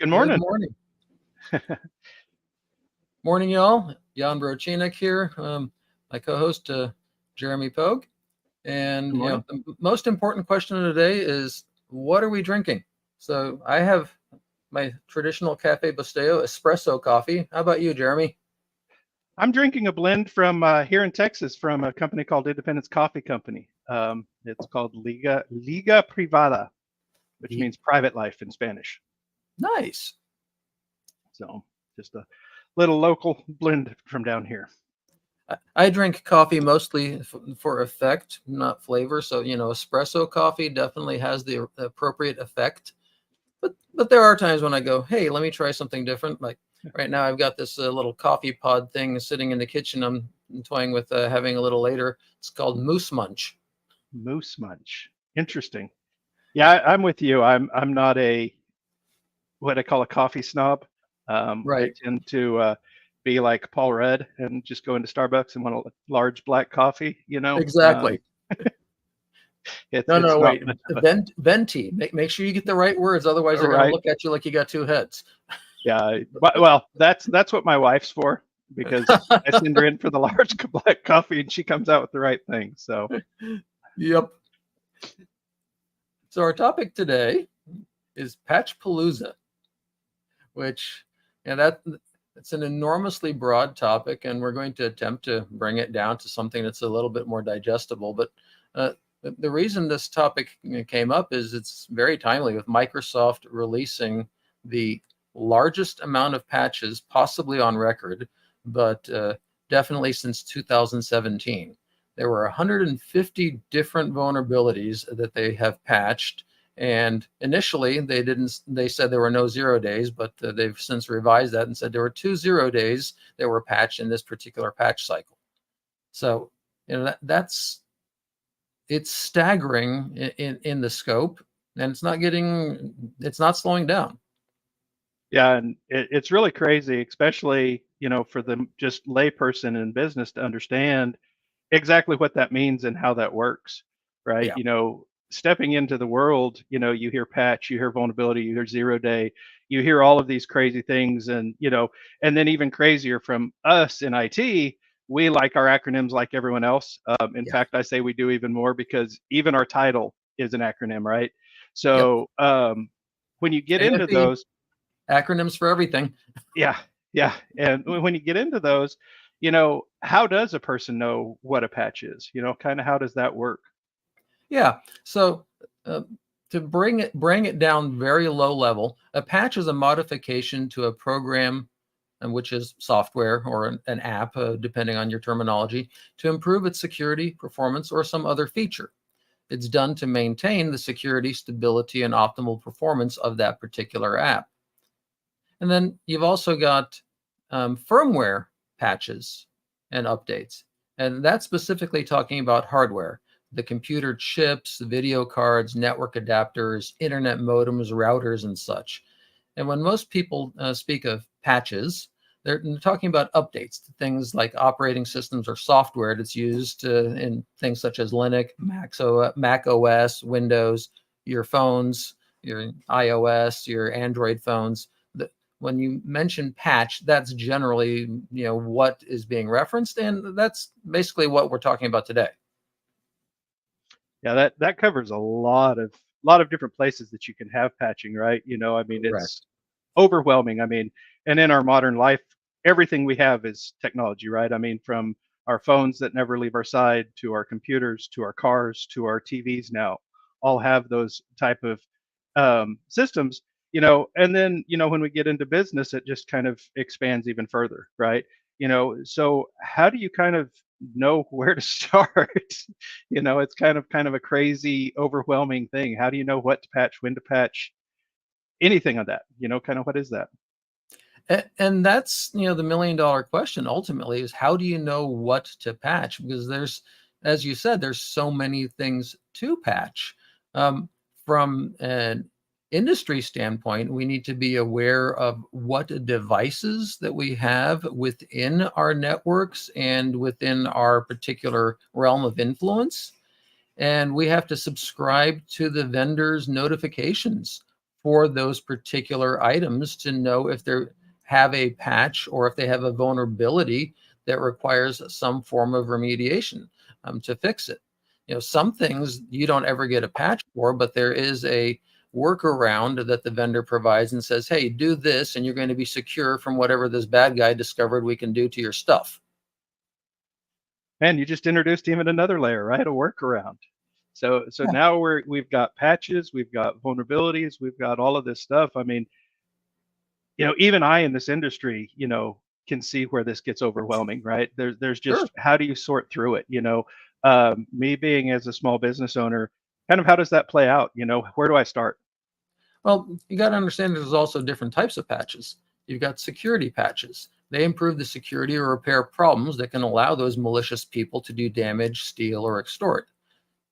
Good Good morning. morning. Morning, y'all. Jan Broucinek here. My co-host, Jeremy Pogue. And Good morning. the most important question of the day is, what are we drinking? So I have my traditional Cafe Bustelo espresso coffee. How about you, Jeremy? I'm drinking a blend from here in Texas from a company called Independence Coffee Company. It's called Liga Privada, which means private life in Spanish. Nice. So just a little local blend from down here. I drink coffee mostly for effect, not flavor. So, espresso coffee definitely has the appropriate effect. But there are times when I go, hey, let me try something different. Like right now, I've got this little coffee pod thing sitting in the kitchen. I'm toying with having a little later. It's called Moose Munch. Moose Munch. Interesting. Yeah, I'm with you. I'm not a what I call a coffee snob. I Right. tend to be like Paul Rudd and just go into Starbucks and want a large black coffee. Exactly. It's No, not wait. much of a Venti. Make sure you get the right words. Otherwise, they're going to right. look at you like you got two heads. Yeah, well, that's what my wife's for, because I send her in for the large black coffee and she comes out with the right thing. So, Yep. So our topic today is Patch Palooza, which it's an enormously broad topic, and we're going to attempt to bring it down to something that's a little bit more digestible. But the reason this topic came up is it's very timely with Microsoft releasing the largest amount of patches possibly on record, but definitely since 2017. There were 150 different vulnerabilities that they have patched. And initially, they said there were no 0 days, but they've since revised that and said there were 2 0 days that were patched in this particular patch cycle. So, it's staggering in the scope, and it's not slowing down. yeah, and it's really crazy, especially, for the just layperson in business to understand exactly what that means and how that works, right? Yeah. Stepping into the world, you hear patch, you hear vulnerability, you hear 0 day, you hear all of these crazy things, and and then even crazier from us in IT, we like our acronyms like everyone else. In Yeah. fact, I say we do even more because even our title is an acronym, right? Yep. So when you get into AFE, those, acronyms for everything. yeah, yeah, and when you get into those, how does a person know what a patch is? Kind of how does that work? Yeah. So to bring it down very low level, a patch is a modification to a program, and which is software or an app, depending on your terminology, to improve its security, performance, or some other feature. It's done to maintain the security, stability, and optimal performance of that particular app. And then you've also got firmware patches and updates. And that's specifically talking about hardware, the computer chips, the video cards, network adapters, internet modems, routers, and such. And when most people speak of patches, they're talking about updates to things like operating systems or software that's used in things such as Linux, Mac OS, Windows, your phones, your iOS, your Android phones. When you mention patch, that's generally what is being referenced, and that's basically what we're talking about today. Yeah, that covers a lot of different places that you can have patching, right? I mean, Correct. it's overwhelming. I mean, and in our modern life, everything we have is technology, right? I mean, from our phones that never leave our side to our computers to our cars to our TVs now, all have those type of systems. And then when we get into business, it just kind of expands even further, right? So how do you kind of know where to start? It's kind of a crazy, overwhelming thing. How do you know what to patch, when to patch, anything on that? Kind of what is that? And that's the $1 million question ultimately, is how do you know what to patch? Because there's, as you said, there's so many things to patch. From an industry standpoint, we need to be aware of what devices that we have within our networks and within our particular realm of influence. And we have to subscribe to the vendor's notifications for those particular items to know if they have a patch or if they have a vulnerability that requires some form of remediation to fix it. Some things you don't ever get a patch for, but there is a workaround that the vendor provides and says, hey, do this and you're going to be secure from whatever this bad guy discovered we can do to your stuff. And you just introduced even another layer, right? A workaround. So Yeah. now we've got patches, we've got vulnerabilities, we've got all of this stuff. I mean, even I in this industry, can see where this gets overwhelming, right? There's Sure. just, how do you sort through it? Me being as a small business owner, kind of how does that play out? Where do I start? Well, you got to understand there's also different types of patches. You've got security patches. They improve the security or repair problems that can allow those malicious people to do damage, steal, or extort.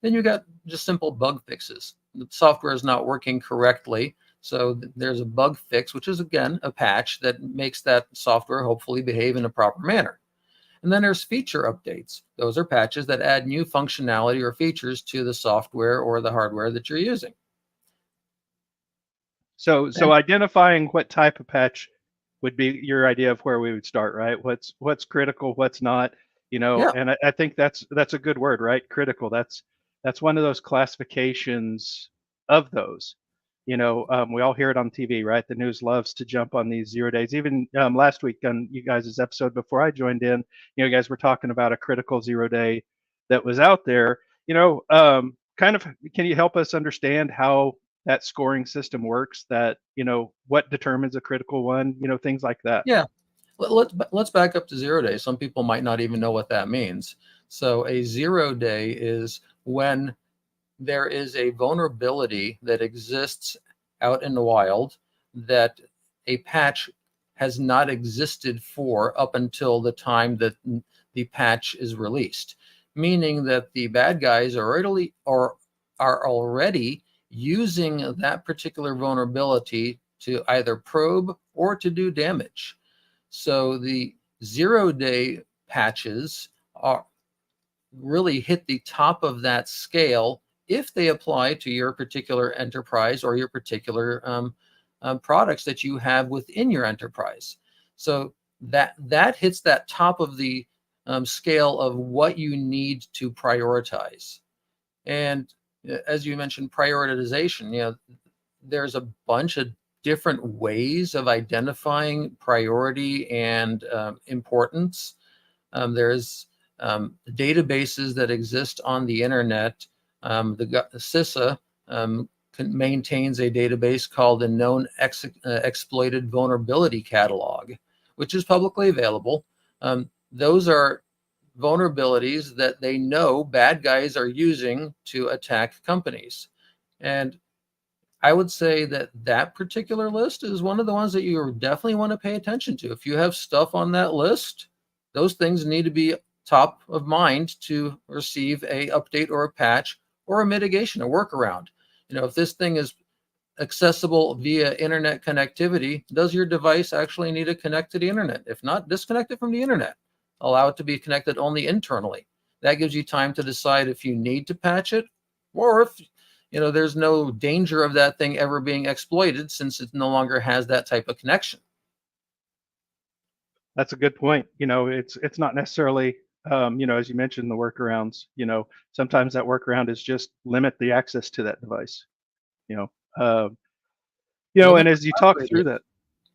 Then you got just simple bug fixes. The software is not working correctly, so there's a bug fix, which is again a patch that makes that software hopefully behave in a proper manner. And then there's feature updates. Those are patches that add new functionality or features to the software or the hardware that you're using. So identifying what type of patch would be your idea of where we would start, right? What's critical, what's not, Yeah, and I think that's a good word, right? Critical. That's one of those classifications of those. We all hear it on TV, right? The news loves to jump on these 0 days. Even last week on you guys' episode before I joined in, you guys were talking about a critical 0 day that was out there. Kind of, can you help us understand how that scoring system works? That what determines a critical one? Things like that. yeah. Let's back up to 0 days. Some people might not even know what that means. So a 0 day is when there is a vulnerability that exists out in the wild that a patch has not existed for up until the time that the patch is released, meaning that the bad guys are already using that particular vulnerability to either probe or to do damage. So the 0 day patches are really hit the top of that scale if they apply to your particular enterprise or your particular products that you have within your enterprise. So that hits that top of the scale of what you need to prioritize. And as you mentioned, prioritization, there's a bunch of different ways of identifying priority and importance. There's databases that exist on the internet. The CISA maintains a database called the Known Exploited Vulnerability Catalog, which is publicly available. Those are vulnerabilities that they know bad guys are using to attack companies. And I would say that particular list is one of the ones that you definitely want to pay attention to. If you have stuff on that list, those things need to be top of mind to receive a update or a patch or a mitigation, a workaround. If this thing is accessible via internet connectivity, does your device actually need to connect to the internet? If not, disconnect it from the internet. Allow it to be connected only internally. That gives you time to decide if you need to patch it or if there's no danger of that thing ever being exploited since it no longer has that type of connection. That's a good point. It's not necessarily, as you mentioned, the workarounds. Sometimes that workaround is just limit the access to that device. You know, uh, Limit and the as you blast talk through radius. that,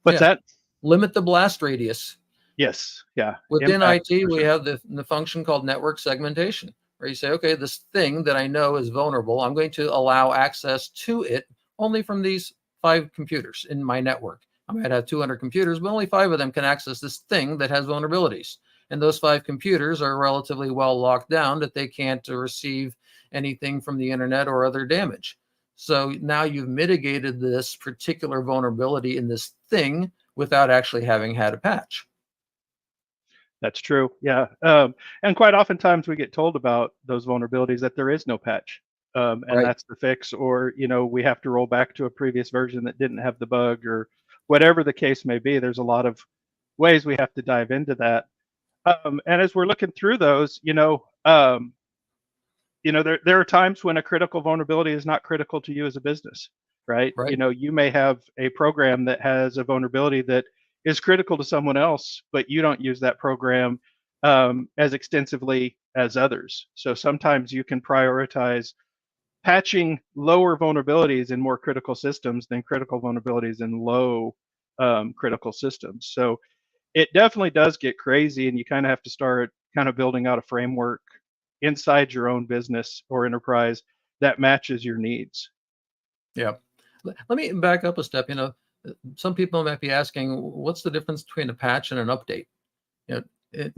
what's Yeah, that? limit the blast radius. Yes, yeah, Within impact IT, for we sure. have the function called network segmentation, where you say, okay, this thing that I know is vulnerable, I'm going to allow access to it only from these 5 computers in my network. I might have 200 computers, but only 5 of them can access this thing that has vulnerabilities. And those 5 computers are relatively well locked down that they can't receive anything from the internet or other damage. So now you've mitigated this particular vulnerability in this thing without actually having had a patch. That's true. Yeah, and quite oftentimes we get told about those vulnerabilities that there is no patch, and Right. that's the fix, or we have to roll back to a previous version that didn't have the bug, or whatever the case may be. There's a lot of ways we have to dive into that. And as we're looking through those, there are times when a critical vulnerability is not critical to you as a business. right? Right. You may have a program that has a vulnerability that is critical to someone else, but you don't use that program as extensively as others. So sometimes you can prioritize patching lower vulnerabilities in more critical systems than critical vulnerabilities in low critical systems. So it definitely does get crazy, and you kind of have to start kind of building out a framework inside your own business or enterprise that matches your needs. Yeah. Let me back up a step. Some people might be asking, what's the difference between a patch and an update?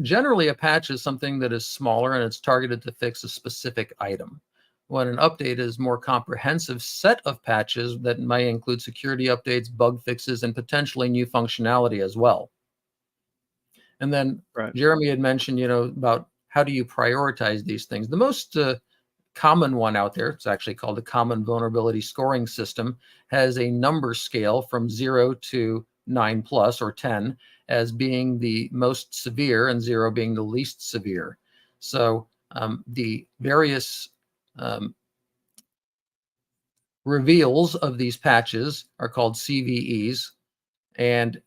Generally, a patch is something that is smaller and it's targeted to fix a specific item. When an update is more comprehensive set of patches that might include security updates, bug fixes, and potentially new functionality as well. And then Right. Jeremy had mentioned, about how do you prioritize these things? The most common one out there, it's actually called the Common Vulnerability Scoring System, has a number scale from 0 to 9 plus or 10 as being the most severe and 0 being the least severe. So the various reveals of these patches are called CVEs. And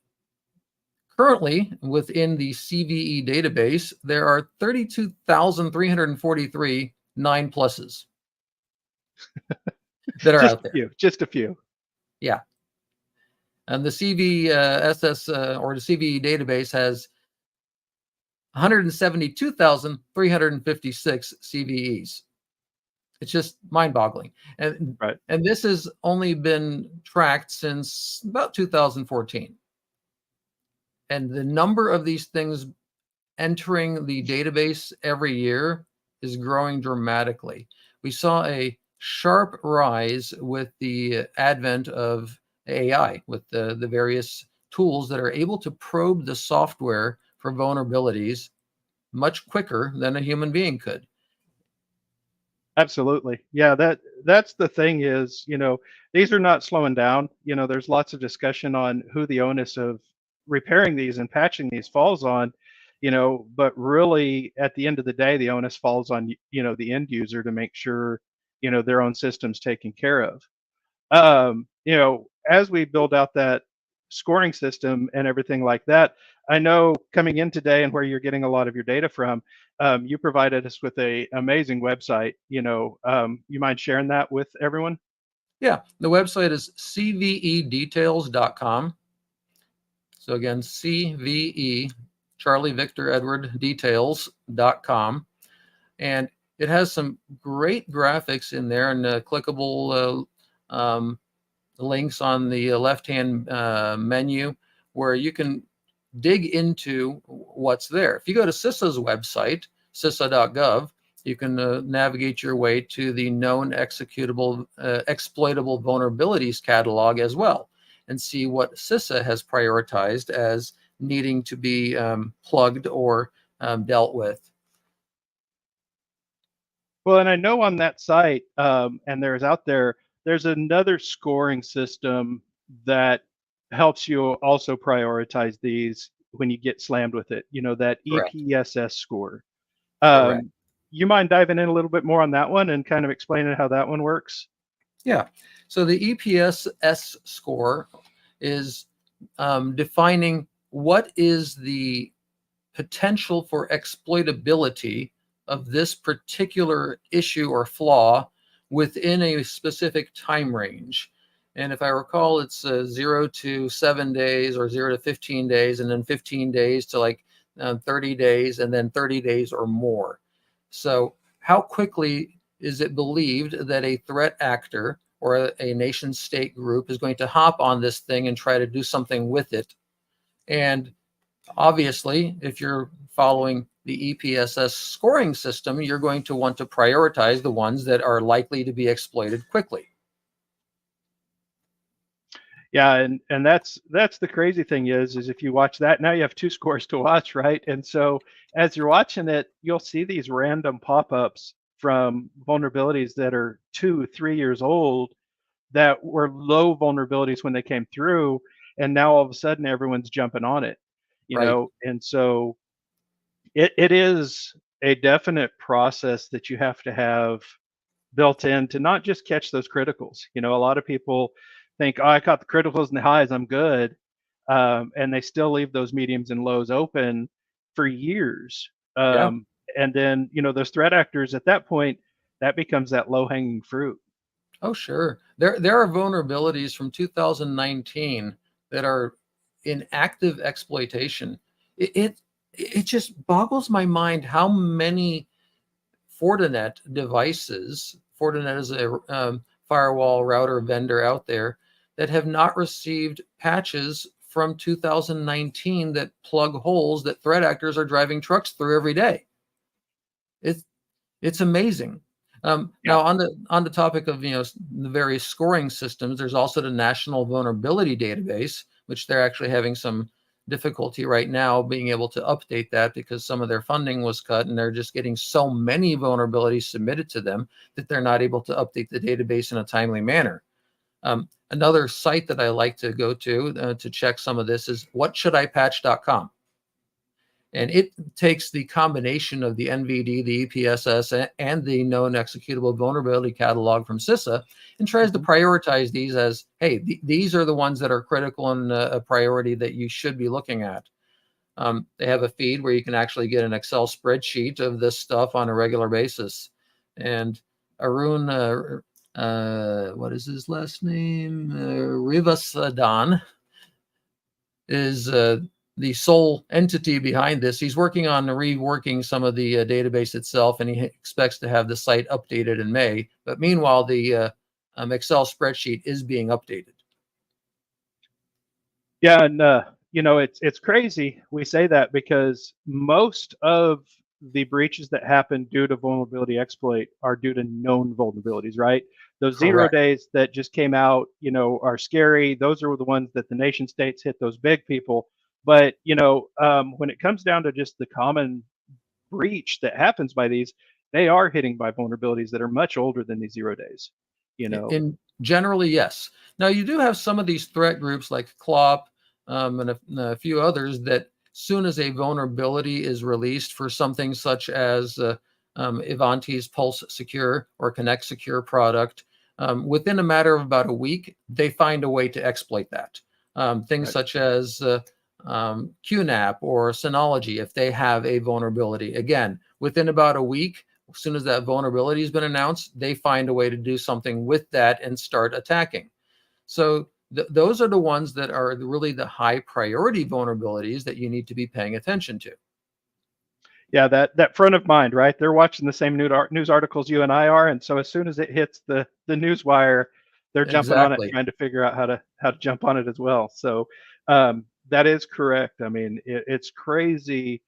currently, within the CVE database, there are 32,343 9 pluses that are Just out a there. few, just a few. Yeah. And the CVSS or the CVE database has 172,356 CVEs. It's just mind-boggling. And Right. and this has only been tracked since about 2014. And the number of these things entering the database every year is growing dramatically. We saw a sharp rise with the advent of AI, with the various tools that are able to probe the software for vulnerabilities much quicker than a human being could. Absolutely. Yeah, that's the thing is, these are not slowing down. There's lots of discussion on who the onus of repairing these and patching these falls on, but really at the end of the day, the onus falls on, the end user to make sure, their own system's taken care of. As we build out that scoring system and everything like that, I know coming in today and where you're getting a lot of your data from, you provided us with a amazing website. You mind sharing that with everyone? Yeah, the website is cvedetails.com. So again, CVE, Charlie Victor Edward details.com. And it has some great graphics in there and clickable links on the left-hand menu where you can dig into what's there. If you go to CISA's website, cisa.gov, you can navigate your way to the known executable exploitable vulnerabilities catalog as well and see what CISA has prioritized as needing to be plugged or dealt with. Well, and I know on that site, and there's another scoring system that helps you also prioritize these when you get slammed with it. That Correct. EPSS score. Correct. Um, you mind diving in a little bit more on that one and kind of explaining how that one works? Yeah. So the EPSS score is defining what is the potential for exploitability of this particular issue or flaw within a specific time range. And if I recall, it's 0 to 7 days or 0 to 15 days, and then 15 days to like 30 days, and then 30 days or more. So how quickly is it believed that a threat actor or a nation state group is going to hop on this thing and try to do something with it? And obviously, if you're following the EPSS scoring system, you're going to want to prioritize the ones that are likely to be exploited quickly. Yeah, and that's the crazy thing is if you watch that, now you have two scores to watch, right? And so as you're watching it, you'll see these random pop-ups from vulnerabilities that are 2, 3 years old that were low vulnerabilities when they came through, and now all of a sudden everyone's jumping on it, Right. and so it is a definite process that you have to have built in to not just catch those criticals. You know, a lot of people think, oh, I caught the criticals and the highs, I'm good. And they still leave those mediums and lows open for years. Yeah. And then, you know, those threat actors at that point, that becomes that low hanging fruit. Oh, sure. There are vulnerabilities from 2019 that are in active exploitation. It just boggles my mind how many Fortinet devices, Fortinet is a firewall router vendor out there, that have not received patches from 2019 that plug holes that threat actors are driving trucks through every day. It's it's amazing. Yeah. Now, on the topic of the various scoring systems, there's also the National Vulnerability Database, which they're actually having some difficulty right now being able to update that because some of their funding was cut, and they're just getting so many vulnerabilities submitted to them that they're not able to update the database in a timely manner. Another site that I like to go to check some of this is whatshouldipatch.com. And it takes the combination of the NVD, the EPSS, and the known executable vulnerability catalog from CISA and tries to prioritize these as, hey, these are the ones that are critical and a priority that you should be looking at. They have a feed where you can actually get an Excel spreadsheet of this stuff on a regular basis. And Arun, what is his last name? Rivasadan is the sole entity behind this. He's working on reworking some of the database itself, and he expects to have the site updated in May. But meanwhile, the Excel spreadsheet is being updated. Yeah, and you know, it's crazy we say that because most of the breaches that happen due to vulnerability exploit are due to known vulnerabilities, right? Those 0 Correct. days that just came out, you know, are scary. Those are the ones that the nation states hit those big people. But you know, when it comes down to just the common breach that happens by these, they are hitting by vulnerabilities that are much older than these 0 days. You know, In generally, yes. Now you do have some of these threat groups like CLOP and a few others that soon as a vulnerability is released for something such as Ivanti's Pulse Secure or Connect Secure product, within a matter of about a week, they find a way to exploit that. Things right. such as QNAP or Synology, if they have a vulnerability, again, within about a week, as soon as that vulnerability has been announced, they find a way to do something with that and start attacking. So those are the ones that are really the high priority vulnerabilities that you need to be paying attention to. Yeah, that front of mind, right? They're watching the same news articles you and I are, and so as soon as it hits the news wire, they're jumping on it, Exactly. trying to figure out how to jump on it as well. So that is correct. I mean, it's crazy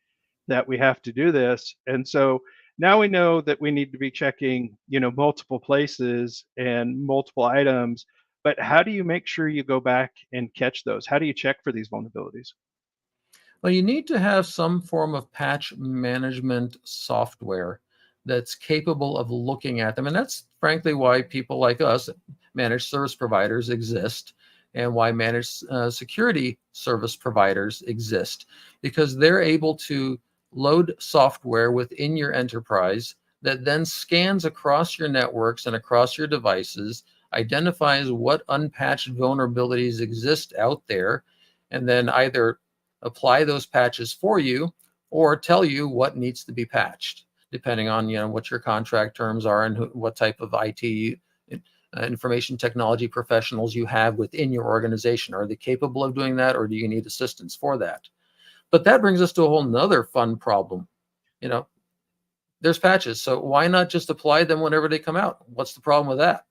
that we have to do this, and so now we know that we need to be checking, you know, multiple places and multiple items. But how do you make sure you go back and catch those? How do you check for these vulnerabilities? Well, you need to have some form of patch management software that's capable of looking at them. And that's frankly why people like us, managed service providers, exist, and why managed security service providers exist, because they're able to load software within your enterprise that then scans across your networks and across your devices, identifies what unpatched vulnerabilities exist out there, and then either apply those patches for you or tell you what needs to be patched, depending on what your contract terms are and what type of IT information technology professionals you have within your organization. Are they capable of doing that, or do you need assistance for that? But that brings us to a whole nother fun problem. There's patches, so why not just apply them whenever they come out? What's the problem with that?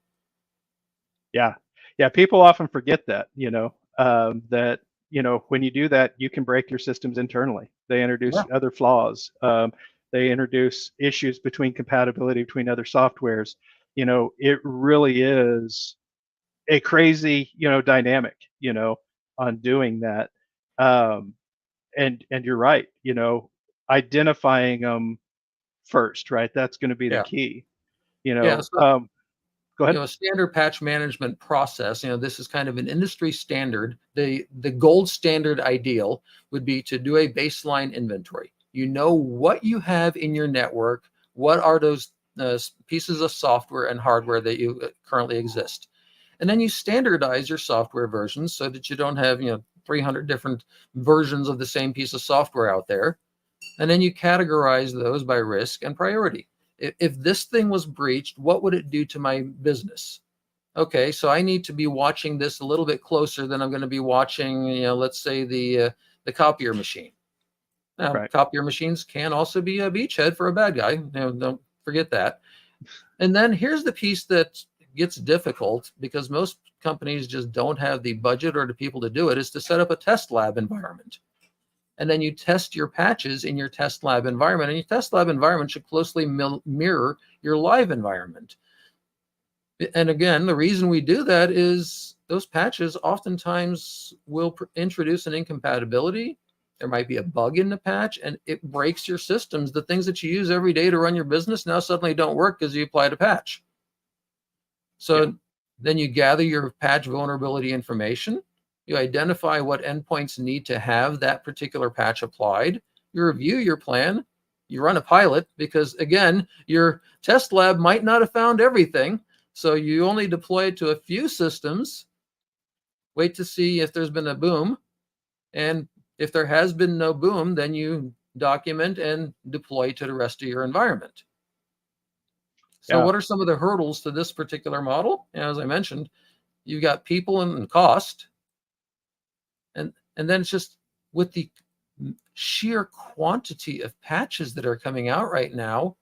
Yeah. Yeah. People often forget that, that, when you do that, you can break your systems internally. They introduce Yeah. other flaws. They introduce issues between compatibility between other softwares. It really is a crazy, dynamic, on doing that. Um, and you're right, identifying them first, right? That's going to be the Yeah. key, Yeah. So go ahead. a standard patch management process, this is kind of an industry standard. The gold standard ideal would be to do a baseline inventory. You know what you have in your network, what are those pieces of software and hardware that you currently exist. And then you standardize your software versions so that you don't have 300 different versions of the same piece of software out there. And then you categorize those by risk and priority. If this thing was breached, what would it do to my business? Okay, so I need to be watching this a little bit closer than I'm going to be watching, let's say the copier machine. Now, Right. copier machines can also be a beachhead for a bad guy. Don't forget that. And then here's the piece that gets difficult, because most companies just don't have the budget or the people to do it, is to set up a test lab environment. And then you test your patches in your test lab environment. And your test lab environment should closely mirror your live environment. And again, the reason we do that is those patches oftentimes will introduce an incompatibility. There might be a bug in the patch and it breaks your systems. The things that you use every day to run your business now suddenly don't work because you applied a patch. So then you gather your patch vulnerability information. You identify what endpoints need to have that particular patch applied. You review your plan. You run a pilot, because again, your test lab might not have found everything. So you only deploy it to a few systems. Wait to see if there's been a boom. And if there has been no boom, then you document and deploy to the rest of your environment. So what are some of the hurdles to this particular model? As I mentioned, you've got people and cost. And then it's just with the sheer quantity of patches that are coming out right now,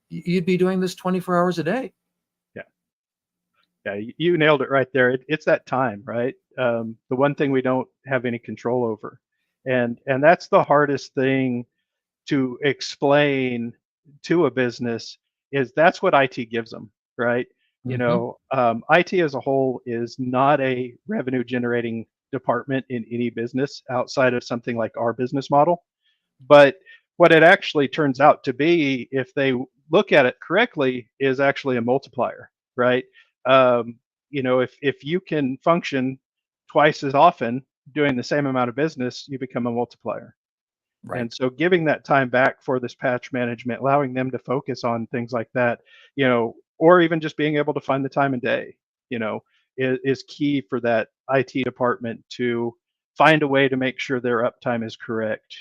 you'd be doing this 24 hours a day. Yeah, you nailed it right there. It's that time, right? The one thing we don't have any control over, and that's the hardest thing to explain to a business, is that's what IT gives them, right? IT as a whole is not a revenue generating department in any business outside of something like our business model. But what it actually turns out to be, if they look at it correctly, is actually a multiplier, right? If you can function twice as often doing the same amount of business, you become a multiplier. Right. And so giving that time back for this patch management, allowing them to focus on things like that, or even just being able to find the time and day, is key for that IT department to find a way to make sure their uptime is correct,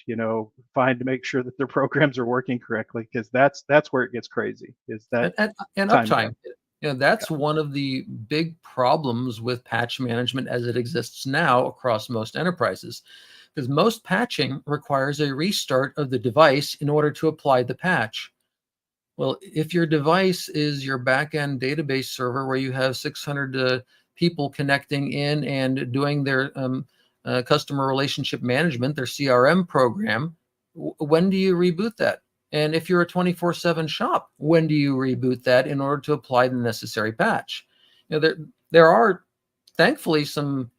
find to make sure that their programs are working correctly, because that's where it gets crazy, is that and time uptime. That's one of the big problems with patch management as it exists now across most enterprises, because most patching requires a restart of the device in order to apply the patch. Well, if your device is your backend database server where you have 600 people connecting in and doing their customer relationship management, their CRM program, when do you reboot that? And if you're a 24/7 shop, when do you reboot that in order to apply the necessary patch? There are thankfully some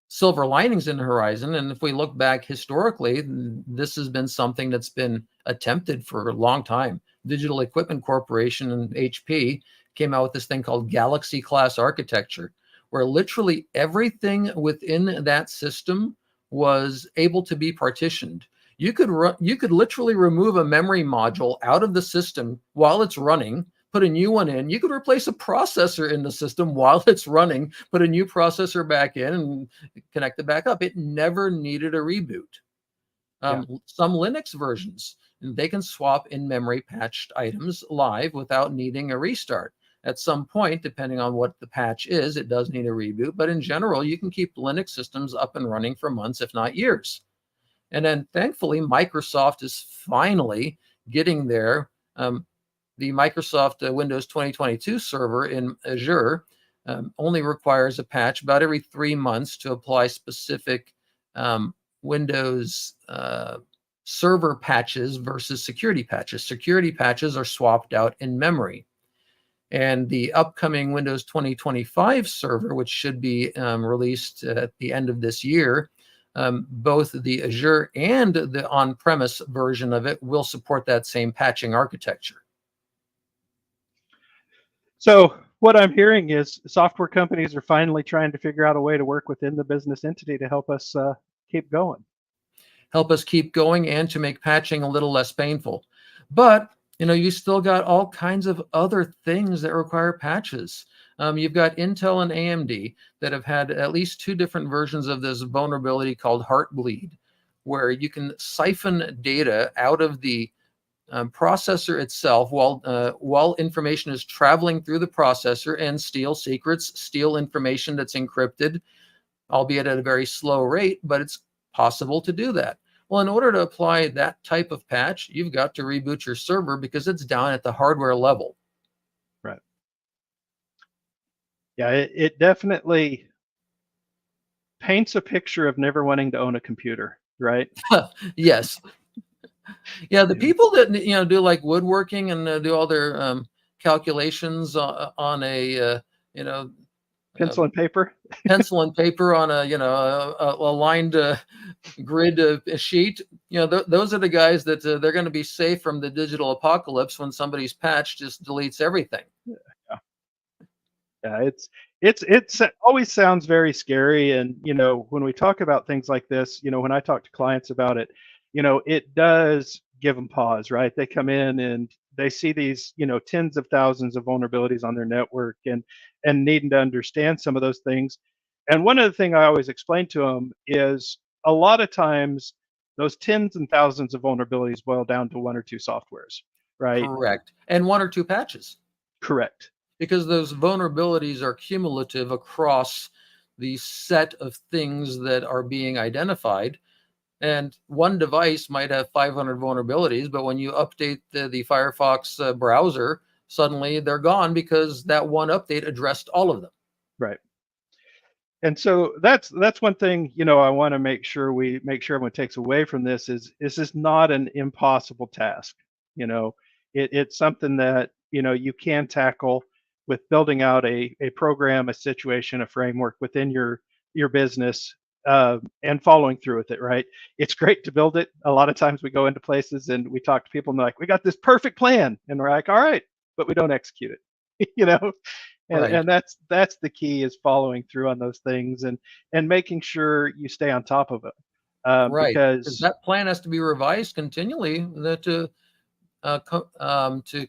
silver linings in the horizon. And if we look back historically, this has been something that's been attempted for a long time. Digital Equipment Corporation and HP came out with this thing called Galaxy class architecture, where literally everything within that system was able to be partitioned. You could literally remove a memory module out of the system while it's running, put a new one in. You could replace a processor in the system while it's running, put a new processor back in and connect it back up. It never needed a reboot. Some Linux versions, they can swap in-memory patched items live without needing a restart. At some point, depending on what the patch is, it does need a reboot. But in general, you can keep Linux systems up and running for months, if not years. And then thankfully, Microsoft is finally getting there. The Microsoft Windows 2022 server in Azure only requires a patch about every 3 months to apply specific Windows server patches versus security patches. Security patches are swapped out in memory. And the upcoming Windows 2025 server, which should be released at the end of this year, both the Azure and the on-premise version of it will support that same patching architecture. So what I'm hearing is software companies are finally trying to figure out a way to work within the business entity to help us keep going. Help us keep going and to make patching a little less painful. But You still got all kinds of other things that require patches. You've got Intel and AMD that have had at least 2 different versions of this vulnerability called Heartbleed, where you can siphon data out of the processor itself while information is traveling through the processor and steal secrets, steal information that's encrypted, albeit at a very slow rate, but it's possible to do that. Well, in order to apply that type of patch, you've got to reboot your server because it's down at the hardware level. Right. Yeah, it definitely paints a picture of never wanting to own a computer, right? Yes. Yeah, the Yeah. people that do like woodworking and do all their calculations on a uh, Pencil and paper. pencil and paper on a lined grid sheet. Those are the guys that they're going to be safe from the digital apocalypse when somebody's patch just deletes everything. Yeah. Yeah, it's always sounds very scary. And when we talk about things like this, when I talk to clients about it, it does give them pause, right? They come in and they see these, tens of thousands of vulnerabilities on their network, and needing to understand some of those things. And one of the things I always explain to them is a lot of times those tens and thousands of vulnerabilities boil down to one or two softwares, right? Correct. And 1 or 2 patches, Correct. because those vulnerabilities are cumulative across the set of things that are being identified. And one device might have 500 vulnerabilities, but when you update the Firefox browser, suddenly they're gone because that one update addressed all of them. Right. And so that's one thing, I want to make sure everyone takes away from this is this is not an impossible task. You know, it's something that, you can tackle with building out a program, a situation, a framework within your business, and following through with it, right? It's great to build it. A lot of times we go into places and we talk to people and they're like, we got this perfect plan. And we're like, all right, but we don't execute it. and Right. and that's the key, is following through on those things, and making sure you stay on top of it, Right. Because because that plan has to be revised continually to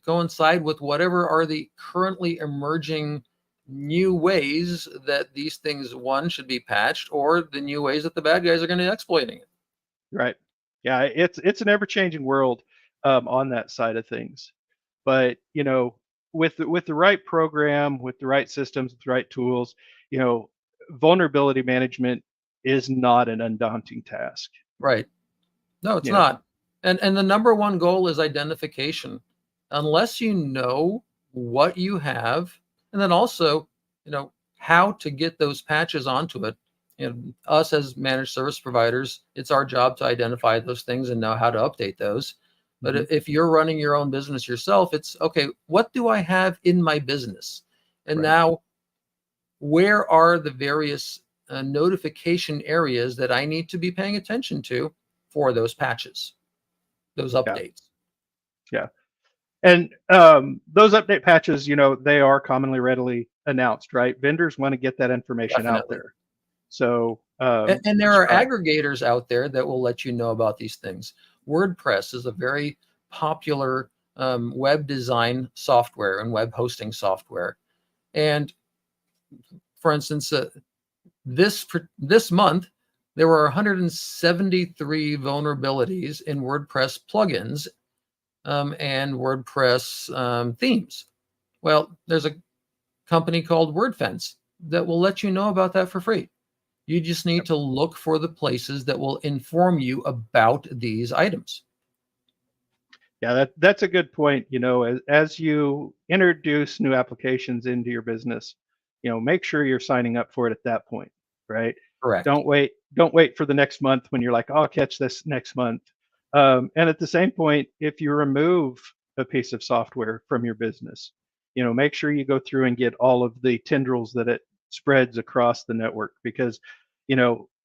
coincide with whatever are the currently emerging new ways that these things, one, should be patched, or the new ways that the bad guys are going to be exploiting it. right, yeah, it's an ever changing world, on that side of things. But with the right program, with the right systems, with the right tools, you know vulnerability management is not an undaunting task. Right. No, it's you know not. And the number one goal is identification. Unless you know what you have, and then also, how to get those patches onto it. Us as managed service providers, it's our job to identify those things and know how to update those. But Mhm. if you're running your own business yourself, it's okay, what do I have in my business? And Right. now, where are the various notification areas that I need to be paying attention to for those patches, those Yeah. updates? Yeah. And those update patches, they are commonly readily announced, right? Vendors want to get that information out Definitely. there. So And there just are try. aggregators out there that will let you know about these things. WordPress is a very popular web design software and web hosting software. And for instance, this month, there were 173 vulnerabilities in WordPress plugins and WordPress themes. Well, there's a company called WordFence that will let you know about that for free. You just need to look for the places that will inform you about these items. Yeah, that's a good point. As you introduce new applications into your business, make sure you're signing up for it at that point, right? Correct. Don't wait for the next month when you're like, oh, I'll catch this next month. And at the same point, if you remove a piece of software from your business, make sure you go through and get all of the tendrils that it spreads across the network, because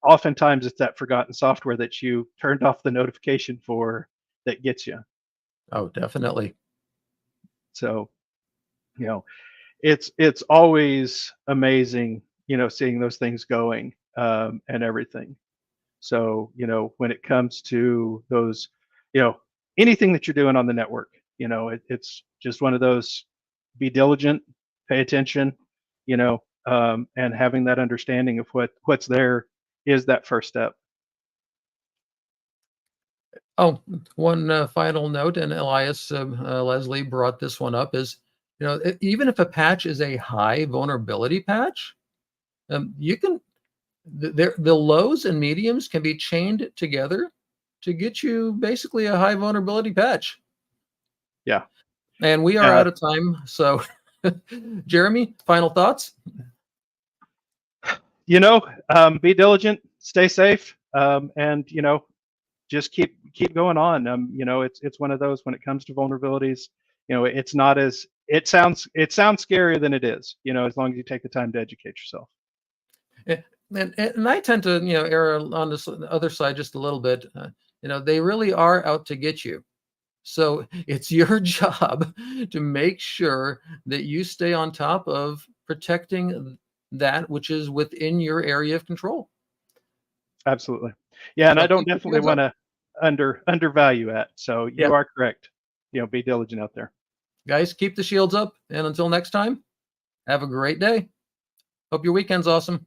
oftentimes it's that forgotten software that you turned off the notification for that gets you. Oh, definitely. So, you know, it's always amazing, seeing those things going, and everything. So, when it comes to those, you know, anything that you're doing on the network, It's just one of those, be diligent, pay attention, and having that understanding of what's there is that first step. Oh, one final note, and Elias Leslie brought this one up, is even if a patch is a high vulnerability patch, you can the lows and mediums can be chained together to get you basically a high vulnerability patch. Yeah. And we are out of time, so Jeremy, final thoughts? Be diligent, stay safe, and just keep going on. It's one of those, when it comes to vulnerabilities, it's not as it sounds scarier than it is, as long as you take the time to educate yourself. And I tend to err on this other side just a little bit. They really are out to get you. So it's your job to make sure that you stay on top of protecting that which is within your area of control. Absolutely. Yeah, and So I don't keep your definitely shields up. want to undervalue that. So you Yeah. are correct. Be diligent out there. Guys, keep the shields up. And until next time, have a great day. Hope your weekend's awesome.